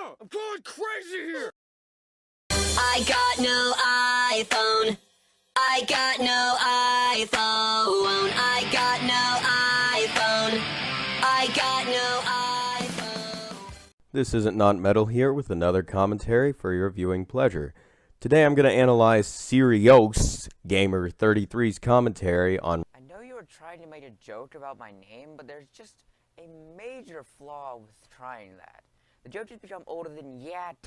I'm going crazy here! I got no iPhone. I got no iPhone. I got no iPhone. I got no iPhone. This isn't Not Metal here with another commentary for your viewing pleasure. Today I'm going to analyze Sereousgamer33's commentary on... I know you were trying to make a joke about my name, but there's just a major flaw with trying that. The joke has become older than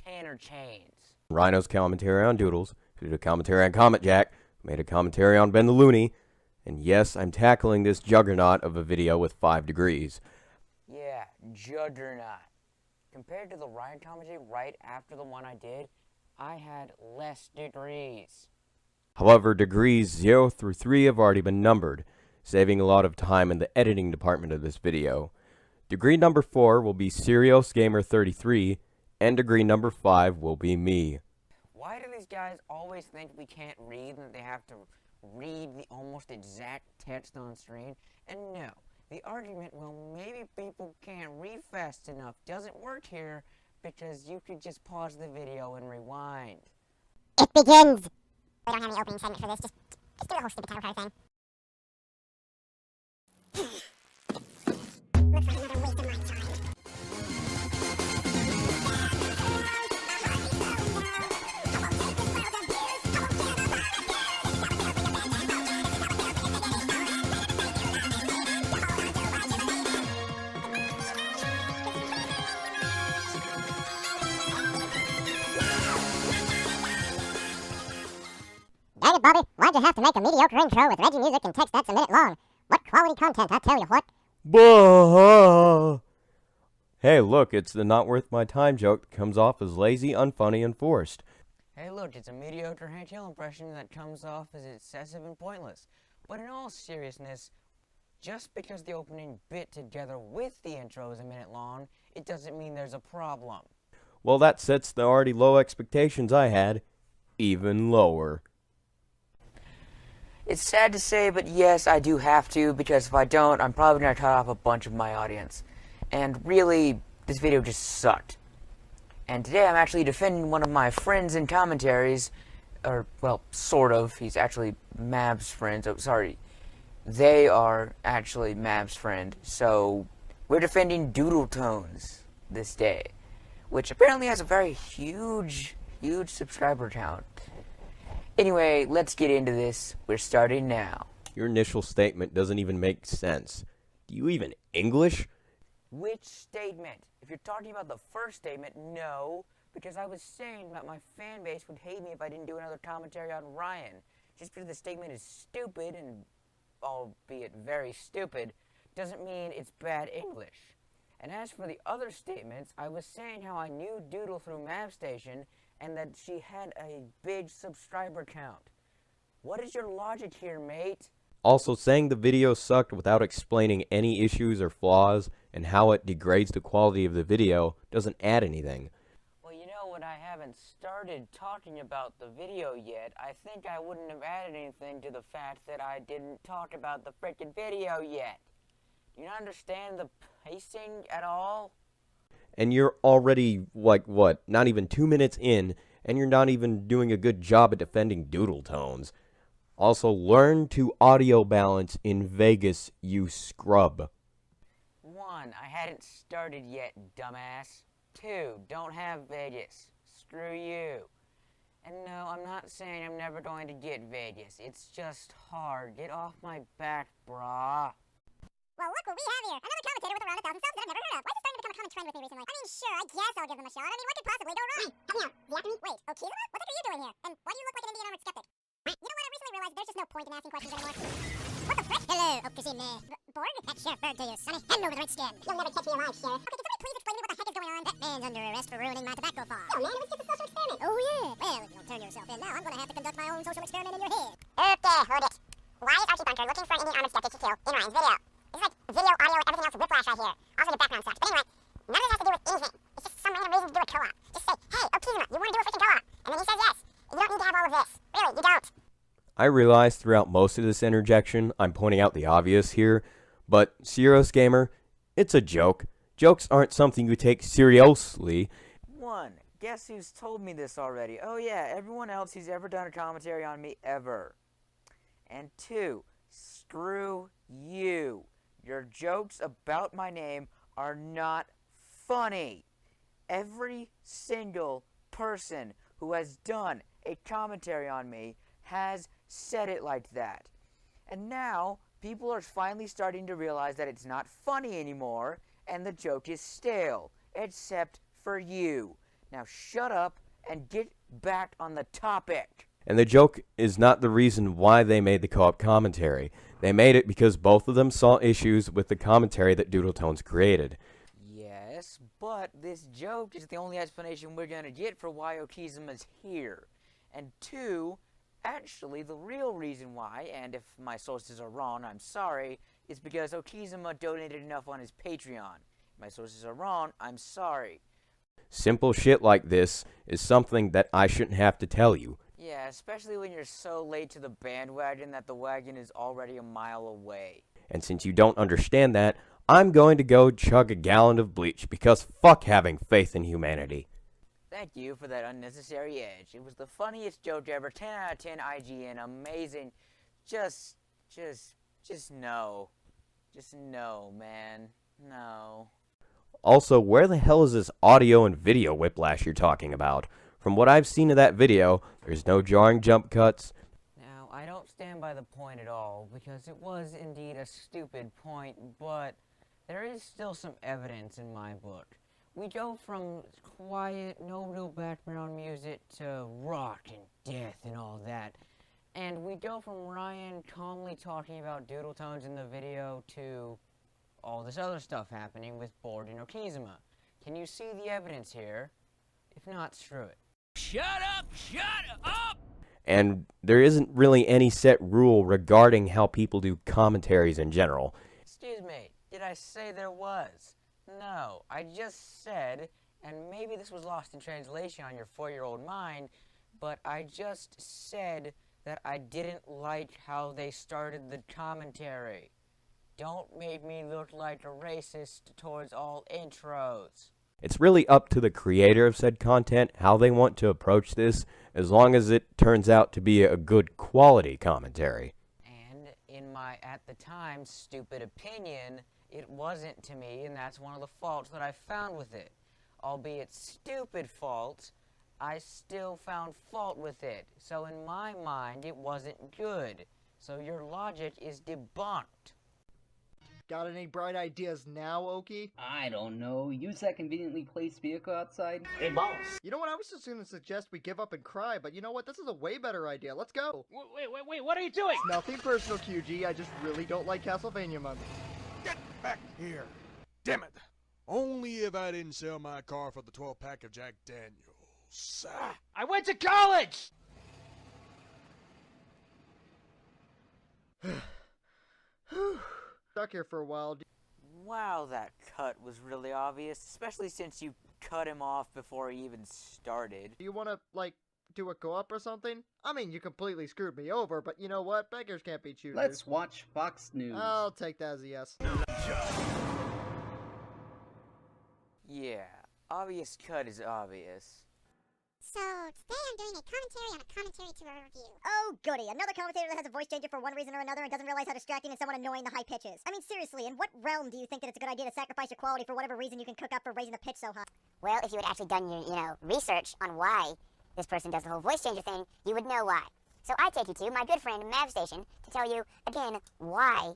Tanner Chains. Rhino's commentary on Doodles, who did a commentary on Comet Jack, who made a commentary on Ben the Looney, and yes, I'm tackling this juggernaut of a video with 5 degrees. Yeah, juggernaut. Compared to the Ryan commentary right after the one I did, I had less degrees. However, degrees 0 through 3 have already been numbered, saving a lot of time in the editing department of this video. Degree number 4 will be Sereousgamer33, and degree number 5 will be me. Why do these guys always think we can't read and that they have to read the almost exact text on screen? And no, the argument, well, maybe people can't read fast enough doesn't work here because you could just pause the video and rewind. It begins! We don't have any opening segment for this, just do the whole stupid title card thing. Looks like another waste of my time. Dang it, Bobby, why'd you have to make a mediocre intro with Reggie music and text that's a minute long? What quality content, I tell you what. Bah! Hey, look, it's the not worth my time joke that comes off as lazy, unfunny, and forced. Hey look, it's a mediocre Hank Hill impression that comes off as excessive and pointless. But in all seriousness, just because the opening bit together with the intro is a minute long, it doesn't mean there's a problem. Well, that sets the already low expectations I had even lower. It's sad to say, but yes, I do have to, because if I don't, I'm probably going to cut off a bunch of my audience. And really, this video just sucked. And today I'm actually defending one of my friends in commentaries, or, well, sort of. He's actually Mav's friend. Oh, sorry. They are actually Mav's friend. So, we're defending Doodle Tones this day, which apparently has a very huge subscriber count. Anyway, let's get into this. We're starting now. Your initial statement doesn't even make sense. Do you even English? Which statement? If you're talking about the first statement, no, because I was saying that my fan base would hate me if I didn't do another commentary on Ryan. Just because the statement is stupid, and albeit very stupid, doesn't mean it's bad English. And as for the other statements, I was saying how I knew Doodle through MavStation, and that she had a big subscriber count. What is your logic here, mate? Also, saying the video sucked without explaining any issues or flaws and how it degrades the quality of the video doesn't add anything. Well, you know, when I haven't started talking about the video yet, I think I wouldn't have added anything to the fact that I didn't talk about the frickin' video yet. Do you not understand the pacing at all? And you're already, like, what, not even 2 minutes in, and you're not even doing a good job at defending Doodle Tones. Also, learn to audio balance in Vegas, you scrub. 1, I hadn't started yet, dumbass. 2, don't have Vegas. Screw you. And no, I'm not saying I'm never going to get Vegas. It's just hard. Get off my back, brah. Well, look what we have here. Another commentator with around 1,000 subs that I've never heard of. Why is it starting to become a common trend with me recently? I mean, sure, I guess I'll give them a shot. I mean, what could possibly go wrong? Help me out. The acme? Wait, Okizuma? What the heck are you doing here? And why do you look like an Indian armored skeptic? You know what? I recently realized there's just no point in asking questions anymore. What the frick? Hello, Okizuma. Borg? That sheriff bird to you, sonny. Hand over the right skin. You'll never catch me alive, sheriff. Okay, can somebody please explain to me what the heck is going on? That man's under arrest for ruining my tobacco farm. Yo, man, it was just a social experiment. Oh, yeah. Well, if you don't turn yourself in now, I'm gonna have to conduct my own social experiment in your head. Okay, hold it. Why is Archie Bunker looking for an Indian armored skeptic to kill in Ryan's video? This is like video, audio, everything else whiplash right here. Also the background sucks. But anyway, none of this has to do with anything. It's just some random reason to do a co-op. Just say, hey, Okizuma, you want to do a freaking co-op? And then he says yes. You don't need to have all of this. Really, you don't. I realize throughout most of this interjection, I'm pointing out the obvious here, but Sereousgamer, it's a joke. Jokes aren't something you take seriously. 1, one, guess who's told me this already? Oh yeah, everyone else who's ever done a commentary on me ever. And two, screw you. Your jokes about my name are not funny. Every single person who has done a commentary on me has said it like that. And now, people are finally starting to realize that it's not funny anymore, and the joke is stale, except for you. Now shut up and get back on the topic. And the joke is not the reason why they made the co-op commentary. They made it because both of them saw issues with the commentary that Doodletones created. Yes, but this joke is the only explanation we're gonna get for why Okizuma's here. And two, actually the real reason why, and if my sources are wrong, I'm sorry, is because Okizuma donated enough on his Patreon. If my sources are wrong, I'm sorry. Simple shit like this is something that I shouldn't have to tell you. Yeah, especially when you're so late to the bandwagon that the wagon is already a mile away. And since you don't understand that, I'm going to go chug a gallon of bleach because fuck having faith in humanity. Thank you for that unnecessary edge. It was the funniest joke ever. 10 out of 10 IGN. Amazing. Just no. Just no, man. No. Also, where the hell is this audio and video whiplash you're talking about? From what I've seen of that video, there's no jarring jump cuts. Now, I don't stand by the point at all, because it was indeed a stupid point, but there is still some evidence in my book. We go from quiet, no real background music to rock and death and all that. And we go from Ryan calmly talking about Doodletones in the video to all this other stuff happening with Board and Okizuma. Can you see the evidence here? If not, screw it. Shut up! Shut up! And there isn't really any set rule regarding how people do commentaries in general. Excuse me, did I say there was? No, I just said, and maybe this was lost in translation on your 4-year-old mind, but I just said that I didn't like how they started the commentary. Don't make me look like a racist towards all intros. It's really up to the creator of said content how they want to approach this, as long as it turns out to be a good quality commentary. And in my, at the time, stupid opinion, it wasn't to me, and that's one of the faults that I found with it. Albeit stupid faults, I still found fault with it. So in my mind, it wasn't good. So your logic is debunked. Got any bright ideas now, Oki? I don't know. Use that conveniently placed vehicle outside. Hey, boss. You know what, I was just gonna suggest we give up and cry, but you know what, this is a way better idea. Let's go! Wait, what are you doing? It's nothing personal, QG, I just really don't like Castlevania money. Get back here. Damn it. Only if I didn't sell my car for the 12-pack of Jack Daniels. I went to college! Stuck here for a while. Wow, that cut was really obvious, especially since you cut him off before he even started. Do you wanna, like, do a co-op or something? I mean, you completely screwed me over, but you know what? Beggars can't be choosers. Let's watch Fox News. I'll take that as a yes. Yeah, obvious cut is obvious. So, today I'm doing a commentary on a commentary to a review. Oh, goody. Another commentator that has a voice changer for one reason or another and doesn't realize how distracting and somewhat annoying the high pitch is. I mean, seriously, in what realm do you think that it's a good idea to sacrifice your quality for whatever reason you can cook up for raising the pitch so high? Well, if you had actually done your, research on why this person does the whole voice changer thing, you would know why. So I take you to my good friend Mav Station to tell you, again, why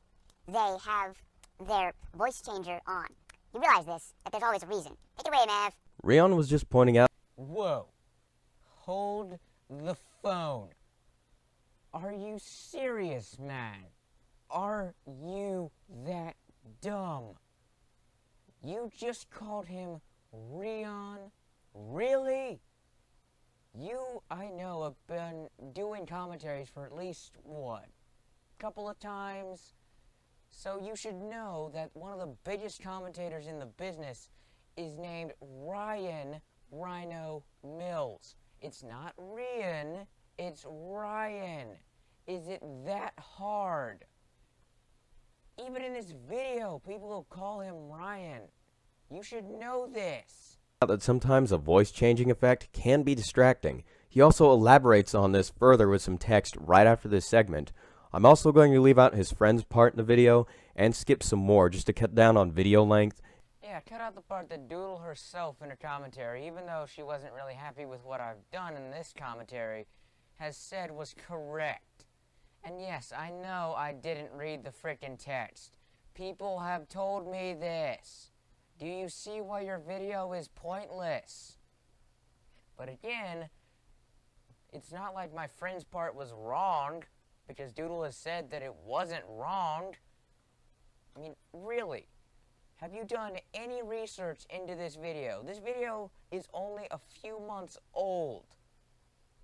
they have their voice changer on. You realize this, that there's always a reason. Take it away, Mav. Rion was just pointing out. Whoa. Hold the phone. Are you serious, man? Are you that dumb? You just called him Rion? Really? You, I know, have been doing commentaries for at least, what, couple of times? So you should know that one of the biggest commentators in the business is named Ryan Rhino Mills. It's not Rian, it's Ryan. Is it that hard? Even in this video, people will call him Ryan. You should know this. That sometimes a voice changing effect can be distracting. He also elaborates on this further with some text right after this segment. I'm also going to leave out his friend's part in the video and skip some more just to cut down on video length. Yeah, cut out the part that Doodle herself in her commentary, even though she wasn't really happy with what I've done in this commentary, has said was correct. And yes, I know I didn't read the frickin' text. People have told me this. Do you see why your video is pointless? But again, it's not like my friend's part was wrong, because Doodle has said that it wasn't wrong. I mean, really, have you done any research into this video? This video is only a few months old,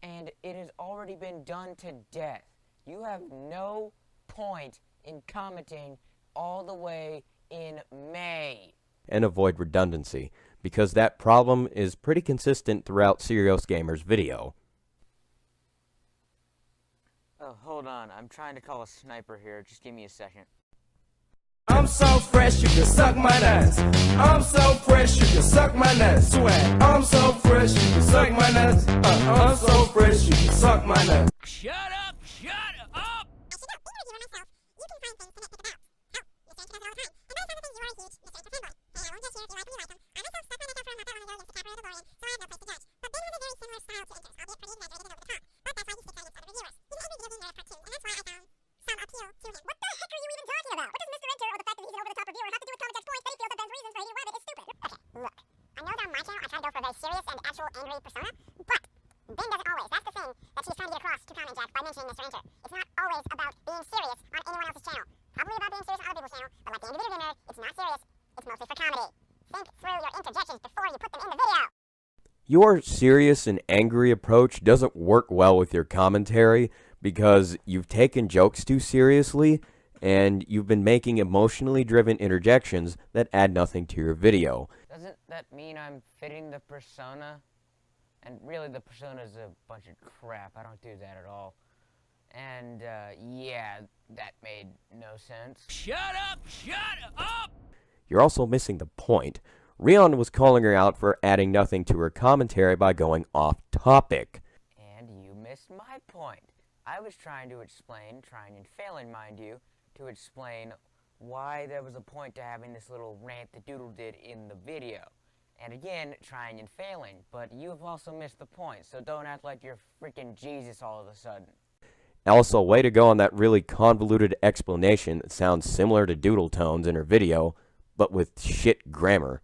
and it has already been done to death. You have no point in commenting all the way in May. And avoid redundancy, because that problem is pretty consistent throughout Sereousgamer's video. Oh, hold on. I'm trying to call a sniper here. Just give me a second. I'm so fresh, you can suck my nuts. I'm so fresh, you can suck my nuts. Swag. I'm so fresh, you can suck my nuts. I'm so fresh, you can suck my nuts. Shut up! Shut up! Serious and actual angry persona, but Ben doesn't always. That's the thing that she's trying to get across to Comment Jack by mentioning Mr. Enter. It's not always about being serious on anyone else's channel. Probably about being serious on other people's channel, but like the individual nerd, it's not serious. It's mostly for comedy. Think through your interjections before you put them in the video. Your serious and angry approach doesn't work well with your commentary because you've taken jokes too seriously and you've been making emotionally driven interjections that add nothing to your video. Doesn't that mean I'm fitting the persona? And really, the persona is a bunch of crap. I don't do that at all. And, yeah, that made no sense. Shut up! Shut up! You're also missing the point. Rion was calling her out for adding nothing to her commentary by going off topic. And you missed my point. I was trying and failing, mind you, to explain why there was a point to having this little rant that Doodle did in the video. And again, trying and failing, but you have also missed the point, so don't act like you're freaking Jesus all of a sudden. Also, way to go on that really convoluted explanation that sounds similar to Doodle tones in her video, but with shit grammar.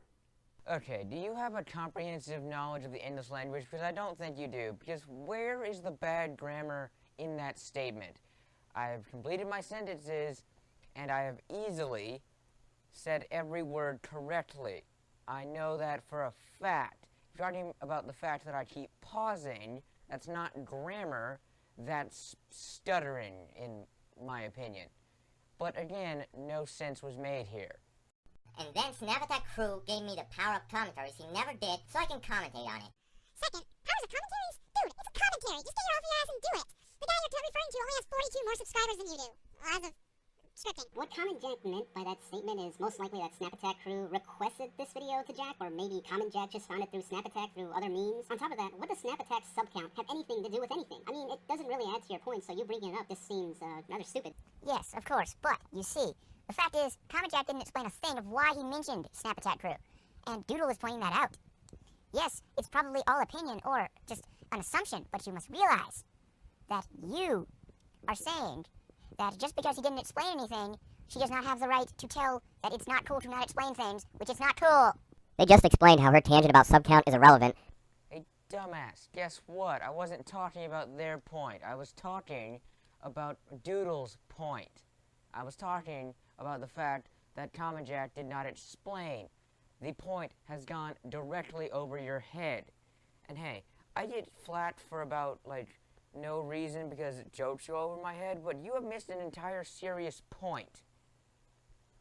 Okay, do you have a comprehensive knowledge of the English language? Because I don't think you do, because where is the bad grammar in that statement? I have completed my sentences, and I have easily said every word correctly. I know that for a fact. If you're talking about the fact that I keep pausing, that's not grammar, that's stuttering, in my opinion. But again, no sense was made here. And then Snap Attack Crew gave me the power-up commentaries he never did, so I can commentate on it. Second, powers of commentaries? Dude, it's a commentary. Just get your off your ass and do it. The guy you're referring to only has 42 more subscribers than you do. As of scripting. What Comment Jack meant by that statement is most likely that Snap Attack Crew requested this video to Jack, or maybe Comment Jack just found it through Snap Attack through other means. On top of that, what does Snap Attack sub count have anything to do with anything? I mean, it doesn't really add to your point, so you bringing it up just seems rather stupid. Yes, of course, but you see, the fact is, Comment Jack didn't explain a thing of why he mentioned Snap Attack Crew, and Doodle is pointing that out. Yes, it's probably all opinion or just an assumption, but you must realize that you are saying that just because he didn't explain anything, she does not have the right to tell that it's not cool to not explain things, which is not cool. They just explained how her tangent about subcount is irrelevant. Hey, dumbass, guess what? I wasn't talking about their point. I was talking about Doodle's point. I was talking about the fact that Comment Jack did not explain. The point has gone directly over your head. And hey, I get flack for about, like, no reason because jokes go over my head, but you have missed an entire serious point.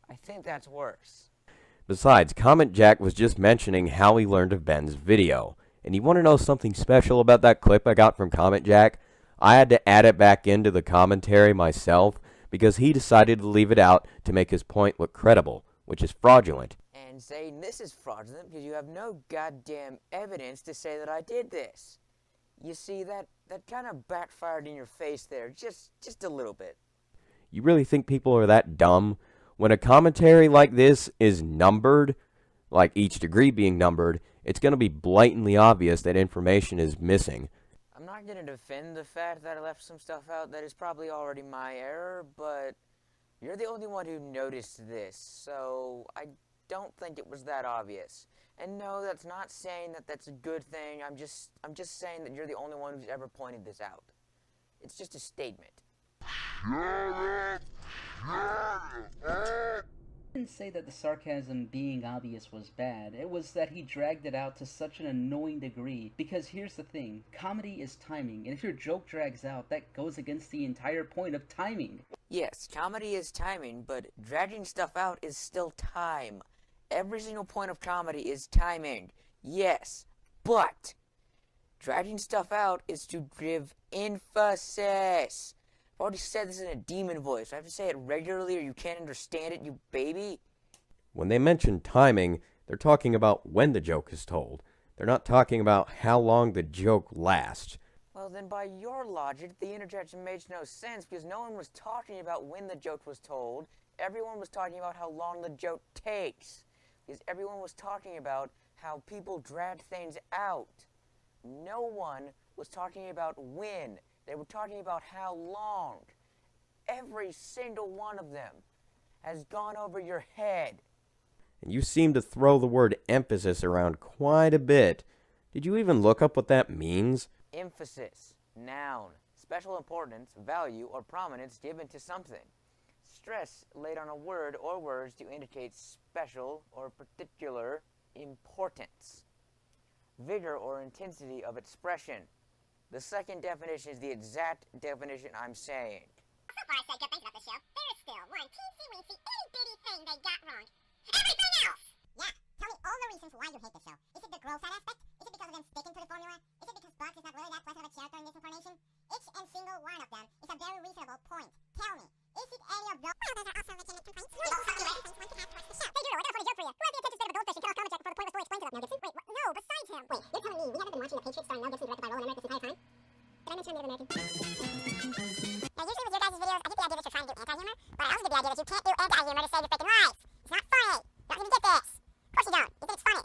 I think that's worse. Besides, Comment Jack was just mentioning how he learned of Ben's video. And you want to know something special about that clip I got from Comment Jack? I had to add it back into the commentary myself because he decided to leave it out to make his point look credible, which is fraudulent. And and saying this is fraudulent because you have no goddamn evidence to say that I did this. You see, that kind of backfired in your face there, just a little bit. You really think people are that dumb? When a commentary like this is numbered, like each degree being numbered, it's going to be blatantly obvious that information is missing. I'm not going to defend the fact that I left some stuff out that is probably already my error, but you're the only one who noticed this, so I don't think it was that obvious. And no, that's not saying that that's a good thing. I'm just saying that you're the only one who's ever pointed this out. It's just a statement. I didn't say that the sarcasm being obvious was bad. It was that he dragged it out to such an annoying degree. Because here's the thing, comedy is timing, and if your joke drags out, that goes against the entire point of timing. Yes, comedy is timing, but dragging stuff out is still time. Every single point of comedy is timing. Yes, but dragging stuff out is to give emphasis. I've already said this in a demon voice. I have to say it regularly or you can't understand it, you baby. When they mention timing, they're talking about when the joke is told. They're not talking about how long the joke lasts. Well, then by your logic, the interjection makes no sense because no one was talking about when the joke was told. Everyone was talking about how long the joke takes. Because everyone was talking about how people drag things out. No one was talking about when. They were talking about how long. Every single one of them has gone over your head. And you seem to throw the word emphasis around quite a bit. Did you even look up what that means? Emphasis, noun, special importance, value, or prominence given to something. Stress laid on a word or words to indicate special or particular importance. Vigor or intensity of expression. The second definition is the exact definition I'm saying. So far I said good things about this show. There is still one teensy-weensy, itty-bitty thing they got wrong. Everything else! Yeah, tell me all the reasons why you hate the show. Is it the gross out aspect? Is it because of them sticking to the formula? Is it because Buck is not really that pleasant of a character in this incarnation? Each and single one of them is a very reasonable point. Tell me, is it any of those? Well, those are also legitimate complaints. No, legitimate complaints one can have towards the show. Hey, Judo, I got a funny joke for you. Who has the attention span of a goldfish and cannot comment before the pointless story explains to them? Mel Gibson? Wait, what? No, besides him. Wait, you're telling me we haven't been watching The Patriots starring Mel Gibson directed by Roland Emmerich this entire time? Did I mention I'm Native American? Now, usually with your guys' videos, I get the idea that you're trying to do anti-humor, but I also get the idea that you can't do anti-humor to save your freaking lives. It's not funny. You don't even get this. Of course you don't. You think it's funny.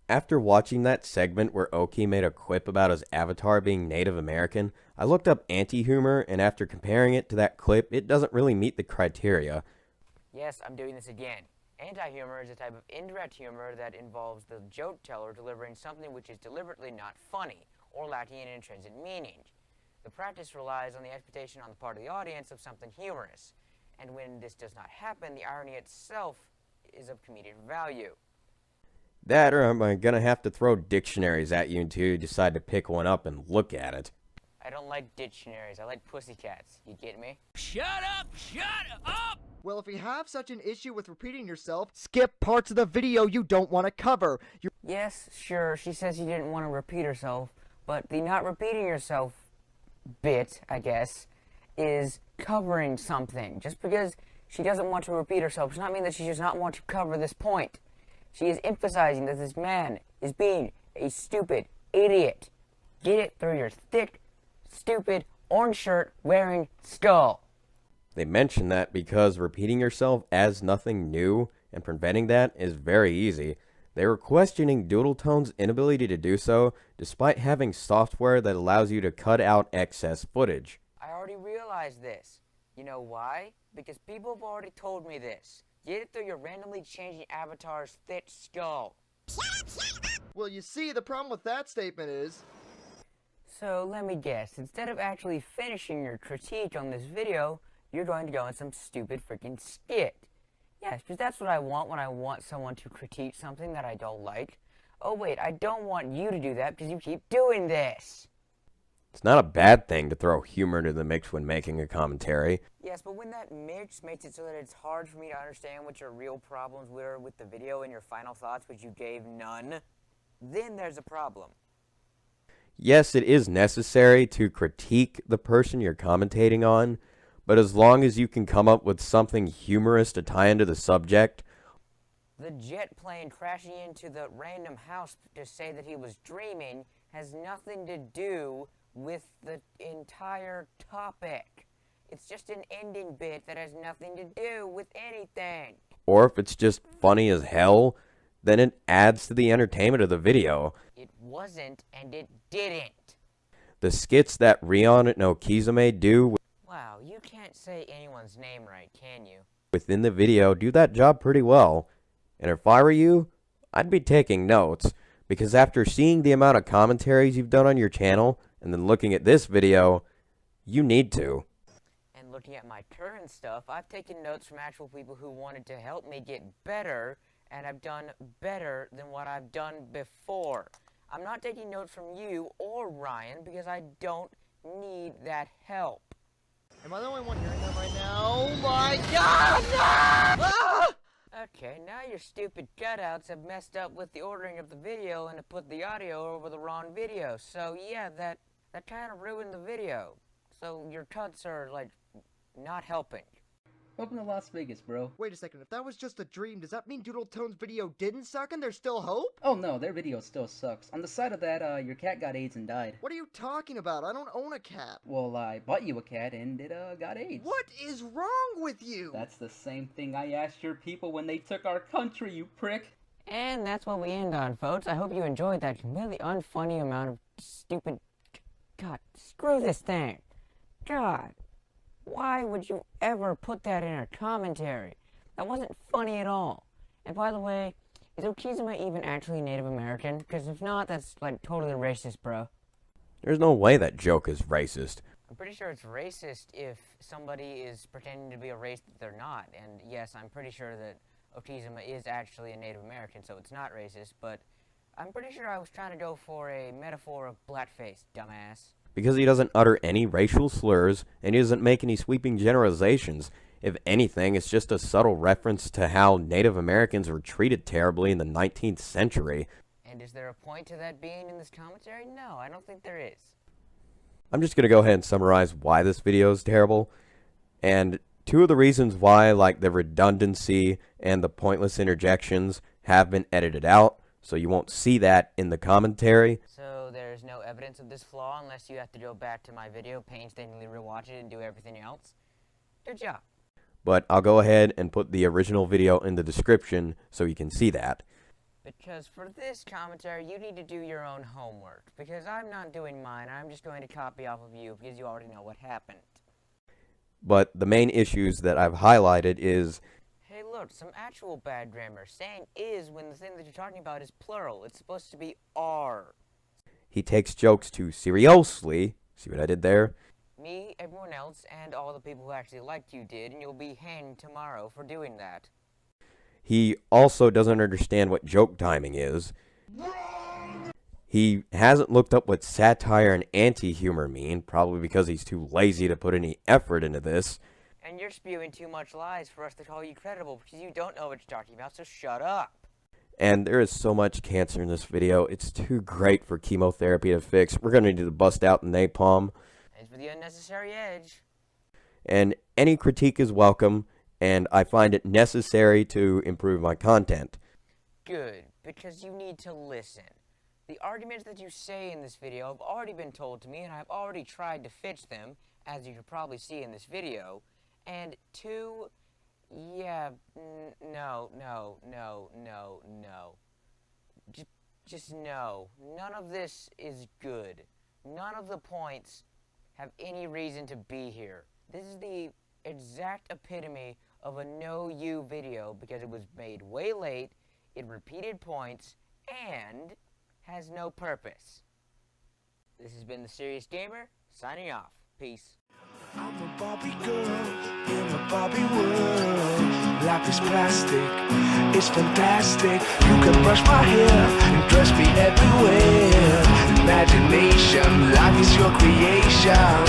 After watching that segment where Oki made a quip about his avatar being Native American, I looked up anti-humor, and after comparing it to that clip, it doesn't really meet the criteria. Yes, I'm doing this again. Anti-humor is a type of indirect humor that involves the joke teller delivering something which is deliberately not funny or lacking in intrinsic meaning. The practice relies on the expectation on the part of the audience of something humorous, and when this does not happen, the irony itself is of comedic value. That, or am I gonna have to throw dictionaries at you until you decide to pick one up and look at it? I don't like dictionaries, I like pussycats. You get me? Shut up! Shut up! Well, if you have such an issue with repeating yourself, skip parts of the video you don't want to cover. Yes, sure, she says she didn't want to repeat herself, but the not repeating yourself bit, I guess, is covering something. Just because she doesn't want to repeat herself does not mean that she does not want to cover this point. She is emphasizing that this man is being a stupid idiot. Get it through your thick, stupid, orange shirt wearing skull. They mention that because repeating yourself adds nothing new, and preventing that is very easy. They were questioning Doodletone's inability to do so, despite having software that allows you to cut out excess footage. I already realized this. You know why? Because people have already told me this. Get it through your randomly changing avatar's thick skull. Well, you see, the problem with that statement is... So, let me guess. Instead of actually finishing your critique on this video, you're going to go in some stupid freaking skit. Yes, because that's what I want when I want someone to critique something that I don't like. Oh wait, I don't want you to do that because you keep doing this. It's not a bad thing to throw humor into the mix when making a commentary. Yes, but when that mix makes it so that it's hard for me to understand what your real problems were with the video and your final thoughts, which you gave none, then there's a problem. Yes, it is necessary to critique the person you're commentating on, but as long as you can come up with something humorous to tie into the subject, The jet plane crashing into the random house to say that he was dreaming has nothing to do with the entire topic. It's just an ending bit that has nothing to do with anything. Or if it's just funny as hell, then it adds to the entertainment of the video. It wasn't, and it didn't. The skits that Rion and Okizame do Wow, you can't say anyone's name right, can you? within the video do that job pretty well. And if I were you, I'd be taking notes, because after seeing the amount of commentaries you've done on your channel, and then looking at this video, you need to. And looking at my current stuff, I've taken notes from actual people who wanted to help me get better, and I've done better than what I've done before. I'm not taking notes from you or Ryan, because I don't need that help. Am I the only one hearing that right now? Oh my god! No! Ah! Okay, now your stupid cutouts have messed up with the ordering of the video and have put the audio over the wrong video. So yeah, that kind of ruined the video. So your cuts are, like, not helping. Welcome to Las Vegas, bro. Wait a second, if that was just a dream, does that mean Doodle Tone's video didn't suck and there's still hope? Oh no, their video still sucks. On the side of that, your cat got AIDS and died. What are you talking about? I don't own a cat. Well, I bought you a cat and it, got AIDS. What is wrong with you? That's the same thing I asked your people when they took our country, you prick. And that's what we end on, folks. I hope you enjoyed that completely unfunny amount of stupid... God, screw this thing. God. Why would you ever put that in a commentary? That wasn't funny at all. And by the way, is Okizama even actually Native American? Because if not, that's, like, totally racist, bro. There's no way that joke is racist. I'm pretty sure it's racist if somebody is pretending to be a race that they're not. And yes, I'm pretty sure that Okizama is actually a Native American, so it's not racist. But I'm pretty sure I was trying to go for a metaphor of blackface, dumbass. Because he doesn't utter any racial slurs, and he doesn't make any sweeping generalizations. If anything, it's just a subtle reference to how Native Americans were treated terribly in the 19th century. And is there a point to that being in this commentary? No, I don't think there is. I'm just going to go ahead and summarize why this video is terrible. And two of the reasons why, like the redundancy and the pointless interjections, have been edited out, so you won't see that in the commentary. So there's no evidence of this flaw unless you have to go back to my video, painstakingly rewatch it, and do everything else? Good job. But I'll go ahead and put the original video in the description so you can see that. Because for this commentary, you need to do your own homework. Because I'm not doing mine, I'm just going to copy off of you because you already know what happened. But the main issues that I've highlighted is... Hey look, some actual bad grammar. Saying is when the thing that you're talking about is plural. It's supposed to be are. He takes jokes too seriously. See what I did there? Me, everyone else, and all the people who actually liked you did, and you'll be hanged tomorrow for doing that. He also doesn't understand what joke timing is. He hasn't looked up what satire and anti-humor mean, probably because he's too lazy to put any effort into this. And you're spewing too much lies for us to call you credible because you don't know what you're talking about, so shut up. And there is so much cancer in this video, it's too great for chemotherapy to fix. We're going to need to bust out the napalm. As for the unnecessary edge. And any critique is welcome, and I find it necessary to improve my content. Good, because you need to listen. The arguments that you say in this video have already been told to me, and I've already tried to fix them, as you can probably see in this video. And two, yeah, no. Just no. None of this is good. None of the points have any reason to be here. This is the exact epitome of a no you video because it was made way late, it repeated points, and has no purpose. This has been the Serious Gamer, signing off. Peace. I'm a Barbie girl in a Barbie world. Life is plastic, it's fantastic. You can brush my hair and dress me everywhere. Imagination, life is your creation.